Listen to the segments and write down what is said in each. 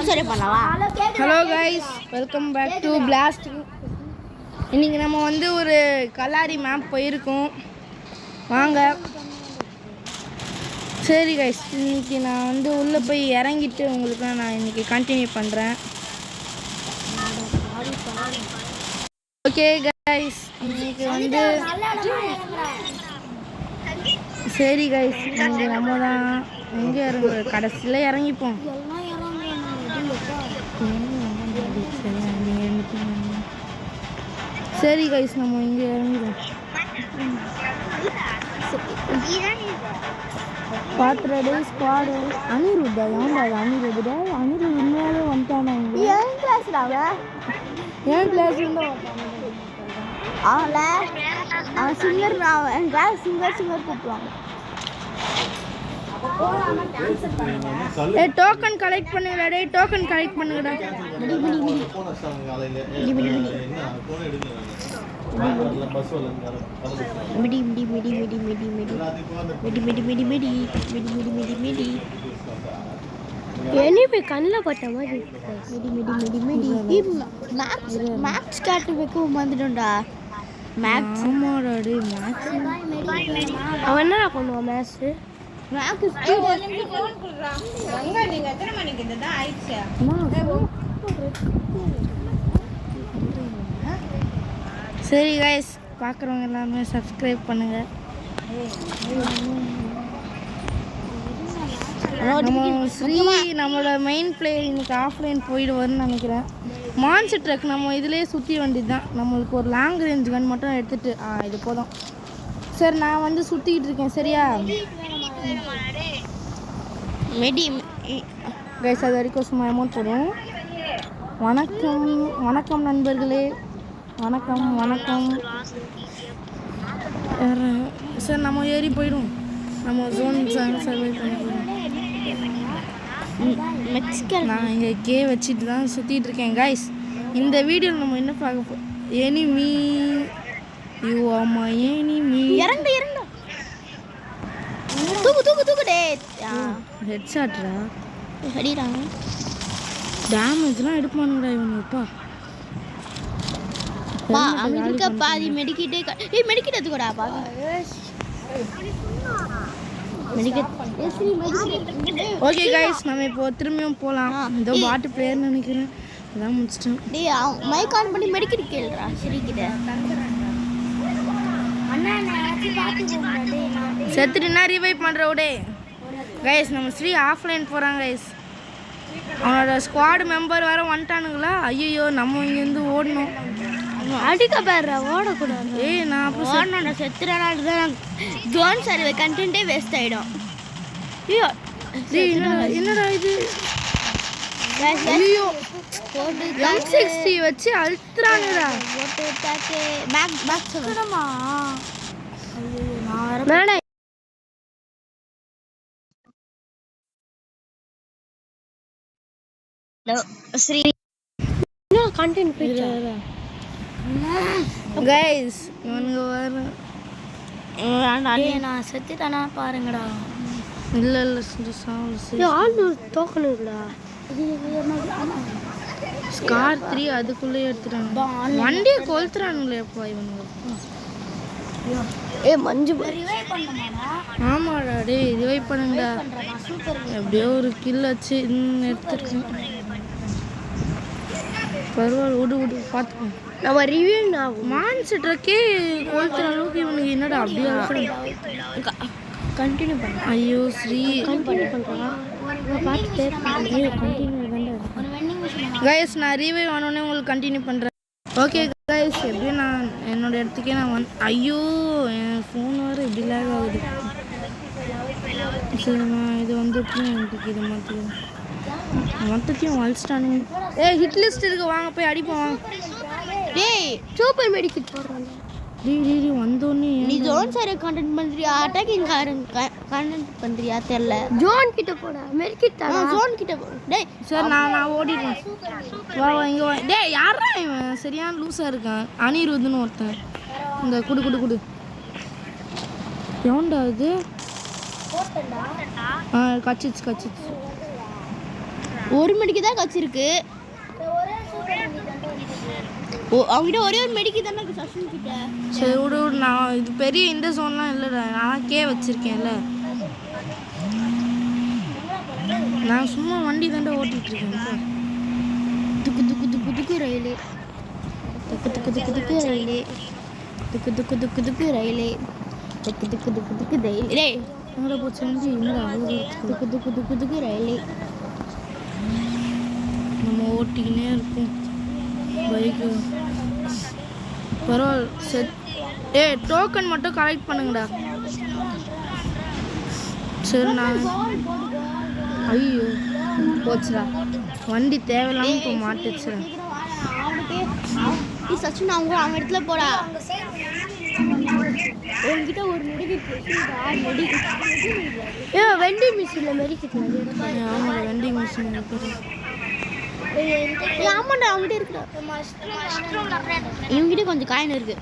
Hello guys, welcome back to blast. இன்றைக்கி நம்ம வந்து ஒரு கலாரி மேப் போயிருக்கோம். வாங்க. சரி கைஸ், இன்றைக்கி நான் வந்து உள்ளே போய் இறங்கிட்டு உங்களுக்கு நான் இன்றைக்கி கண்டினியூ பண்ணுறேன். ஓகே கைஸ், இன்றைக்கி வந்து சரி கைஸ், இன்றைக்கி நம்ம தான் எங்கே இறங்குற கடைசியில் இறங்கிப்போம். சரி கைஸ், நம்ம இங்கே இறங்கிடுவோம். பாத்திரடே ஸ்குவாடு அனிருத்தா ஏன்டா அனிருத்தா உண்மையாகவே வந்துட்டானா? என் கிளாஸ்ல என் கிளாஸ்ல அவன் சிங்கர், என் கிளாஸ் சிங்கர் கூப்பிடுவாங்க. டோக்கன் கலெக்ட் பண்ணுங்கடா. டேய் டோக்கன் கலெக்ட் பண்ணுங்கடா. எனிமே கண்ணில் பட்ட மாதிரி மேக்ஸ் கேட்டு வைக்க வந்துட்டோம்டா. மேக்ஸ் ஆமாடா. மேக்ஸ் அவன் என்ன பண்ணுவான்? மேக்ஸ் சரி கைஸ், பார்க்குறவங்க எல்லாமே சப்ஸ்கிரைப் பண்ணுங்க. நம்மளோட மெயின் பிளேயர் இன்னைக்கு ஆஃப்லைன் போயிடுவார்னு நினைக்கிறேன். மான்ஸ்டர் ட்ரக் நம்ம இதிலே சுற்றி வேண்டியது தான். நம்மளுக்கு ஒரு லாங் ரேஞ்ச் கன் மட்டும் எடுத்துகிட்டு இது போதும். சரி, நான் வந்து சுற்றிக்கிட்டு இருக்கேன். சரியா கைஸ், அது வரைக்கும் சும்மா அமௌண்ட் போடும். வணக்கம் வணக்கம் நண்பர்களே, வணக்கம் வணக்கம். சார், நம்ம ஏறி போயிடும். நம்ம ஜோன் சர்வை பண்ண நான் இங்கே கே வச்சுட்டு தான் சுற்றிட்டு இருக்கேன். கைஸ், இந்த வீடியோவில் நம்ம என்ன பார்க்க போகிறோம்? Enemy you are my enemy. இறங்க தூக்கு டே. ஹெட் ஷாட்ரா அடிறாங்க. டேமேஜ்லாம் எடுப்பானுங்கடா இவனுப்பா. அவனுக்கு பாதி மெடிக்கிட்டே. மெடிக்கிட் எடுத்துக்கோடா. ஓகே கைஸ், நம்ம இப்போ திரும்பியும் போகலாம். இதோ பாட்டு பிளேயர்னு நினைக்கிறேன். அதான் முடிச்சிட்டோம். மைக் ஆன் பண்ணி மெடிக்கிட் கேளுடா. சரிக்கிட்ட செத்துட்டுனா ரிவைவ் பண்ணுற விடே. கைஸ், நம்ம ஸ்ரீ ஆஃப்லைன் போகிறாங்க கைஸ். அவனோட ஸ்குவாடு மெம்பர் வேறு வந்துட்டானுங்களா? ஐயோ, நம்ம இங்கேருந்து ஓடணும். அடிக்க பேர்றா, ஓடக்கூடாது. நான் அப்போ ஓடணும். செத்துறானால தான் ஜோன் சர்வே கண்டென்ட்டே வேஸ்ட் ஆகிடும். ஐயோ என்னடா இது? ஐயோ, M60 வச்சு அழுத்துறாங்கடா. போட்டு தாக்கே பேக் சொல்லணுமா? ஐயோ, நான் ஸ்ரீ கண்டென்ட் பிடிச்சா கைஸ், இவனுங்க வர நான் செத்துட்டானா பாருங்கடா. இல்லை ஆள் தோக்கணுங்களா? ஸ்கார் 3 அதுக்குள்ளே எடுத்துட்டாங்க. வண்டியை கொளுத்துறானுங்களேப்பா இவனுங்க. மஞ்சு ஆமாடா. டே ரிவைவ் பண்ணுங்கடா. எப்படியோ ஒரு கில் வச்சு எடுத்துருக்கேன். பரவாயில்ல, விடு பார்த்துக்கோ. நம்ம ரிவ்யூ மான்ஸ்டர் ட்ரக்கே கொளுத்துற அளவுக்கு இவனுக்கு என்னடா அப்படியே கண்டினியூ பண்ண. ஐயோ ஸ்ரீ, கண்டினியூ பண்ணுறான். பார்த்து கண்டினியூ கைஸ், நான் ரீவைவ் ஆனோடனே உங்களுக்கு கண்டினியூ பண்ணுறேன். ஓகே கைஸ், எப்படியும் நான் என்னோட இடத்துக்கே நான் ஐயோ, என் ஃபோன் வேறு இப்படி லேக் ஆகுது. சரி, நான் இது வந்துட்டு எனக்கு இது மொத்தத்தையும் வலிச்சிட்டானுங்க. ஹிட் லிஸ்ட் இருக்கு, வாங்க போய் அடிப்போம். வாங்க. டேய், சூப்பர் மெடிக்கிட் போடுறாங்க. டேய் வந்தோடனே நீ ஜோன் சர்வே கண்டென்ட் பண்ணுறியா அட்டாக்கிங் கண்டென்ட் பண்ணுறியா தெரியல. ஜோன் கிட்ட போட மெடிக்கிட் தான். ஜோன் கிட்ட போ. டேய் சார், நான் ஓடிடுறேன். வா இங்கே வா. டேய், யாரா இவன்? சரியான லூஸாக இருக்கான். அனிருத்துன்னு ஒருத்தன். இந்த குடு எவன்டா இது? கச்சிச்சு. ஒரு மெடிக்கு தான் வச்சிருக்கு. அவங்ககிட்ட ஒரே ஒரு மெடிக்கு தானே இருக்கு சஷ்மின் கிட்ட. சரி விடு விடு, நான் இது பெரிய இந்த ஜோன்லாம் இல்லைடா, நான் வச்சிருக்கேன்ல. நான் சும்மா வண்டி தாண்டா ஓட்டிட்டு இருக்கேன். துக்கு துக்கு துக்கு துக்கு ரயிலே, துக்கு துக்கு துக்கு துக்கு ரயிலே, துக்கு துக்கு துக்கு துக்கு ரயிலே, துக்கு துக்கு துக்கு துக்கு ரயிலே. எங்கடா போச்சு வண்டி? என்னடா துக்கு துக்கு துக்கு துக்கு ரயிலே. நம்ம ஓட்டிக்கினே இருக்கோம் பைக்கு. பரவாயில்ல. டோக்கன் மட்டும் கலெக்ட் பண்ணுங்கடா. சரி நான் ஐயோ போச்சுடா, வண்டி தேவையில்லாம இப்போ மாட்டுச்சுடா. சச்சின் அவங்க இடத்துல போடா. உங்ககிட்ட ஒரு வெண்டிங் மிஷினில் மெடிக்கிட்டு. ஆமாடா, வெண்டிங் மிஷின் ஆமாண்டா அவங்ககிட்ட இருக்குடா. இவங்ககிட்ட கொஞ்சம் காயின் இருக்கு.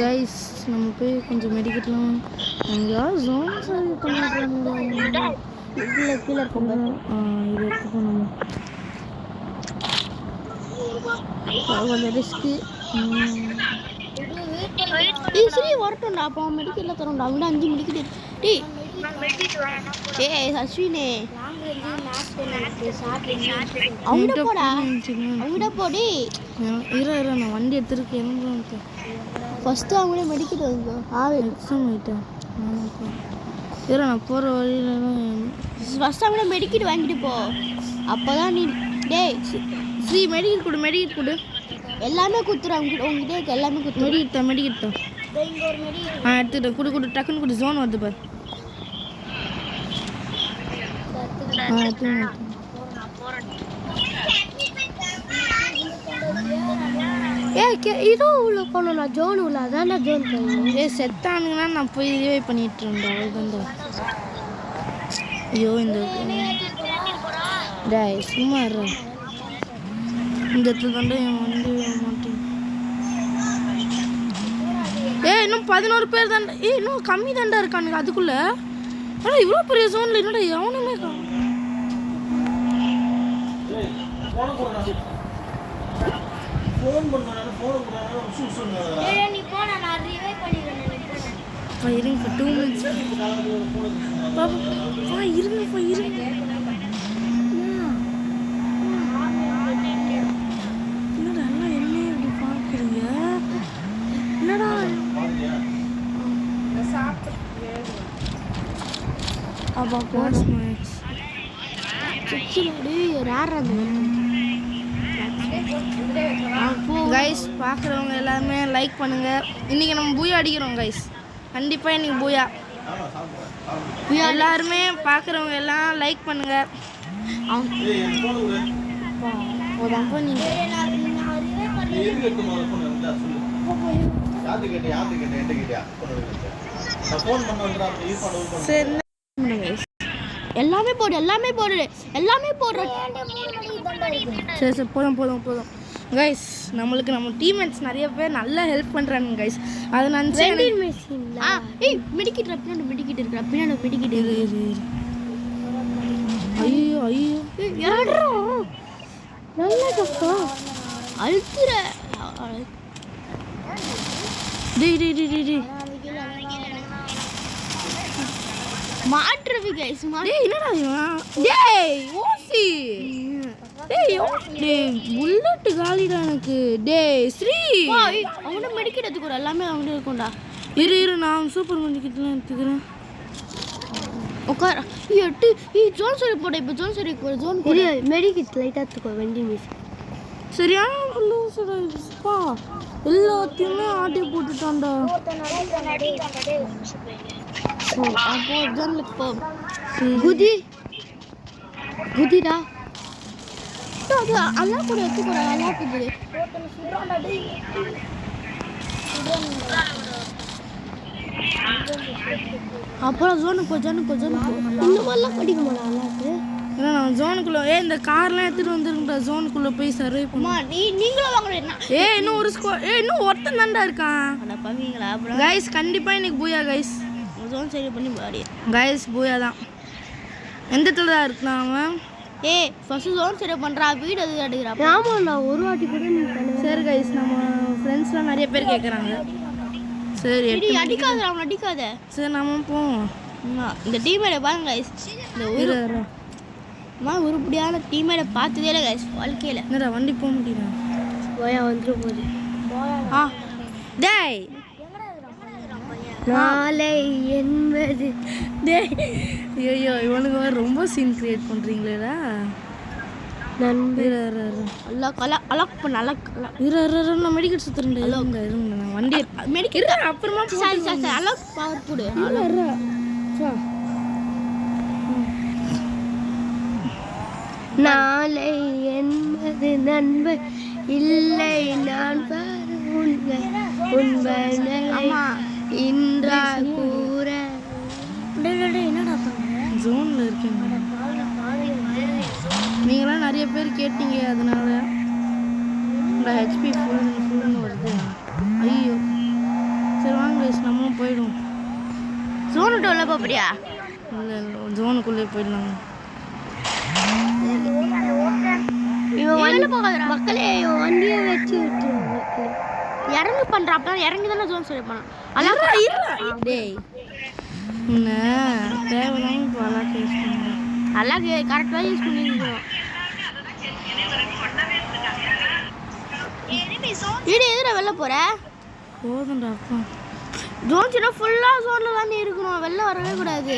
கைஸ் நம்ம போய் கொஞ்சம் மெடிக்கெட்லாம் எங்கேயாவது ஜோன் சர்வ் பண்ணிடுறாங்க. கீழே இது எடுத்துப்போம் நம்ம. கொஞ்சம் ரிஸ்க்கு. சரி வரட்டும்டா. அப்போ மெடிக்கெட்லாம் தரோம்டா. அவங்க 5 மெடிக்கெட். அஸ்வினே அவங்ககிட்ட போடா. அவங்ககிட்ட போடி. இரு நான் வண்டி எடுத்துருக்கேன். ஃபஸ்ட்டு அவங்களே மெடிக்கெட் வந்து எக்ஸாம் ஆகிட்டேன். இரு நான் போகிற வழியிலலாம் ஃபஸ்ட்டு அவங்களே மெடிக்கெட் வாங்கிட்டு போ. அப்போ தான் நீ ஸ்ரீ மெடிக்கெட் கொடு. எல்லாமே கொடுத்துரு. உங்ககிட்ட இருக்க எல்லாமே கொடுத்துரு. மெடிக்கெட் தான் எடுத்துட்டேன். கொடு டக்குன்னு கொடு. ஜோன் வருது பாரு. இதோ உள்ள போனோம். ஜோன் உள்ள அதான் ஜோன் போகணும். செத்தானுங்கன்னா நான் போய் இதுவே பண்ணிட்டு இருந்தேன். அவ்வளோதான். ஐயோ இந்த சும்மா இருறேன். இந்த இடத்துல தாண்டா என் வண்டி மாட்டேன். இன்னும் 11 பேர் தாண்டா. இன்னும் கம்மி தாண்டா இருக்கானுங்க அதுக்குள்ள. ஆனால் இவ்வளோ பெரிய ஜோனில் என்னடா எவனுமே இருங்க 2 மினிட்ஸ் இருங்க. என்னடா எல்லாம் என்ன இப்படி பார்க்குறீங்க? என்னடா அப்பா போஸ் மேட்ச் கைஸ். பார்க்குறவங்க எல்லாருமே லைக் பண்ணுங்க. இன்னைக்கு நம்ம பூயா அடிக்கிறோம் கைஸ். கண்டிப்பாக இன்னைக்கு பூயா. எல்லாருமே பார்க்குறவங்க எல்லாம் லைக் பண்ணுங்க. எல்லாமே போடு. சரி போதும் கைஸ். நம்மளுக்கு நம்ம டீம்மேட்ஸ் நிறைய பேர் நல்லா ஹெல்ப் பண்ணுறாங்க கைஸ். அதை நான் மெடிக்கிட்டு இருக்கா. பின்னாடி மெடிக்கிட்டு ஐயோ நல்லா கஷ்டம் அழுத்துற. மாற்றுவி கைஸ். என்னடா ஓசி புல்லட் காலிடா எனக்கு. ஸ்ரீ அவனை மெடிக்கிறதுக்கு ஒரு எல்லாமே அவங்க இருக்கும்டா. இரு நான் சூப்பர் மெடிக்கெட்லாம் எடுத்துக்கிறேன். உட்கார ஜோன் சரி போட. இப்போ ஜோன் சரி போட. ஜோன் மெடிக்கெட் லைட்டாக எடுத்துக்கோ. வண்டி மிஸ் சரியான லூசுடா. எல்லாத்தையுமே ஆட்டி போட்டுட்டான்டா. அப்போ ஜோன்லுக்கு போ. குதிடா. அல்லா கூட எடுத்துக்கூட. அல்லா குதிரை அப்புறம் ஜோனுக்கு போ. இந்த மாதிரிலாம் படிக்க மாட்டா அல்லாக்கு. ஏன்னா நான் ஜோனுக்குள்ளே இந்த கார்லாம் எடுத்துகிட்டு வந்துருக்கா ஜோனுக்குள்ளே போய் சர்வை அம்மா நீங்களும் வாங்குறீங்க இன்னும் ஒரு இன்னும் ஒருத்தன் தான்டா இருக்கான் அட பவீங்களா அப்புறம் கைஸ் கண்டிப்பாக இன்னைக்கு பூயா கைஸ் ஜோன் சரி பண்ணி பாடி கைஸ் பூயா தான் எந்த இடத்துல தான் இருக்கான் அவன் ஃபர்ஸ்ட் ஜோன் சரி பண்ணுறா வீடு அது எடுக்கிறான் ஆமாம் நான் ஒரு வாட்டி கூட நீ சரி கைஸ் நம்ம ஃப்ரெண்ட்ஸ்லாம் நிறைய பேர் கேட்குறாங்க சரி அடிக்காத அவன் அடிக்காத சரி நம்ம போவோம் இந்த டீமேடை பாருங்க கைஸ் இந்த உருப்படியான டீமேடை பார்த்ததே இல்லை கைஸ் வாழ்க்கையில் என்னடா வண்டி போக முடியல போயா வந்துட்டு போகுது டேய் நாளை என்பது டேய் ஐயோ இவனுக்கு ரொம்ப சீன் கிரியேட் பண்ணுறீங்களேடா அலாக் பண்ண நான் மெடிக்கல் சுற்றுறேன் இருங்க நான் வண்டி மெடிக்கல் அப்புறமா அலாக் பவர் கொடு நாளை என்பது நண்பன் இல்லை நான் இன்றா கூற என்னடா ஜோனில் இருக்கீங்க நீங்களாம் நிறைய பேர் கேட்டீங்க அதனால இந்த ஹெச்பி ஃபுல்னு வருது ஐயோ சரி வாங்க நம்ம போயிடும் ஜோனுட்டு உள்ள போறியா இல்லை ஜோனுக்குள்ளே போயிடலாங்க மக்களே வண்டியை வச்சு விட்டு இறங்கி பண்றாப்ப இறங்கி தானே ஜோன் சரி பண்ணலாம் டேய் என்ன தேவையில்லாம இப்போ அலாக்கு யூஸ் பண்ணுறேன் அலாக்கு கரெக்டாக யூஸ் பண்ணிருக்கோம் வீடு எதுல வெளில போற போதும்டா அப்பா ஜோன் சின்ன ஃபுல்லாக ஜோனில் தானே இருக்கணும் வெளில வரவே கூடாது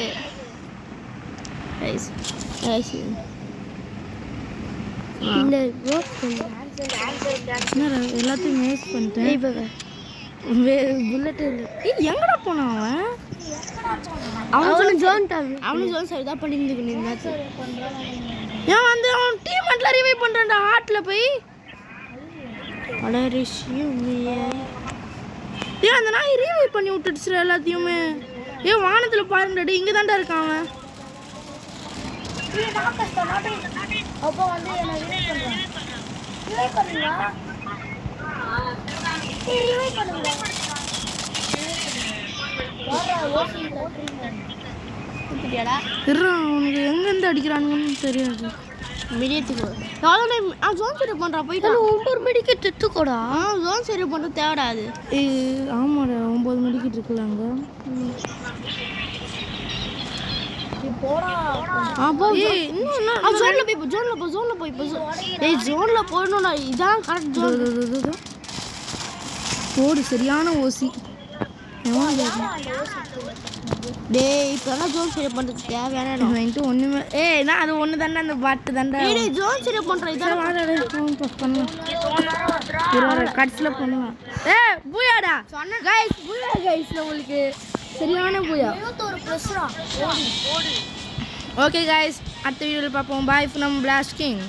எல்லாத்தையும் வேஸ்ட் பண்ணிட்டேன் புல்லட் எங்கடா போனான் அவனும் ஜோன் சரி தான் பண்ணியிருந்துக்கணும் ஏன் வந்து அவன் டீமெண்ட்ல ரிவைவ் பண்ணுறான்டா ஹார்ட்டில் போய் ஏன் அந்த நாய் ரிவைவ் பண்ணி விட்டுடுச்சு எல்லாத்தையுமே ஏன் வானத்தில் பாருங்கடா இங்கே தான்டா இருக்கான் அவன் அப்போ வந்து என்ன ரிவைவ் பண்ணுங்க உனக்கு எங்கேருந்து அடிக்கிறானுங்கன்னு தெரியாது மிடியத்துக்கு ஜோன் சரி பண்ணுறா போயிட்டு 9 மணிக்கு தெத்துக்கூடா ஜோன் சரி பண்ணுற தேவைடாது ஆமாடா 9 மணிக்கு இருக்குல்ல அங்கே ஜோன்ல போயிடணும்டா இதான் கரெக்ட் ஜோன் போடு சரியான ஓசி டேய் இப்போலாம் ஜோன் சரி பண்ணுறதுக்கு தேவையான வந்துட்டு ஒன்றுமே நான் அது ஒன்று தானே அந்த பாட்டு தாண்டா ஜோன் சரி பண்ணுறேன் இதான் கட்ஸில் பண்ணுவேன் பூயாடா சொன்ன கைஸ் பூயா கைஸ் உங்களுக்கு சரியான பூயா ஓகே கைஸ் அடுத்த வீடியோவில் பார்ப்போம் பாய் ஃப்ரம் பிளாஸ்ட் கிங்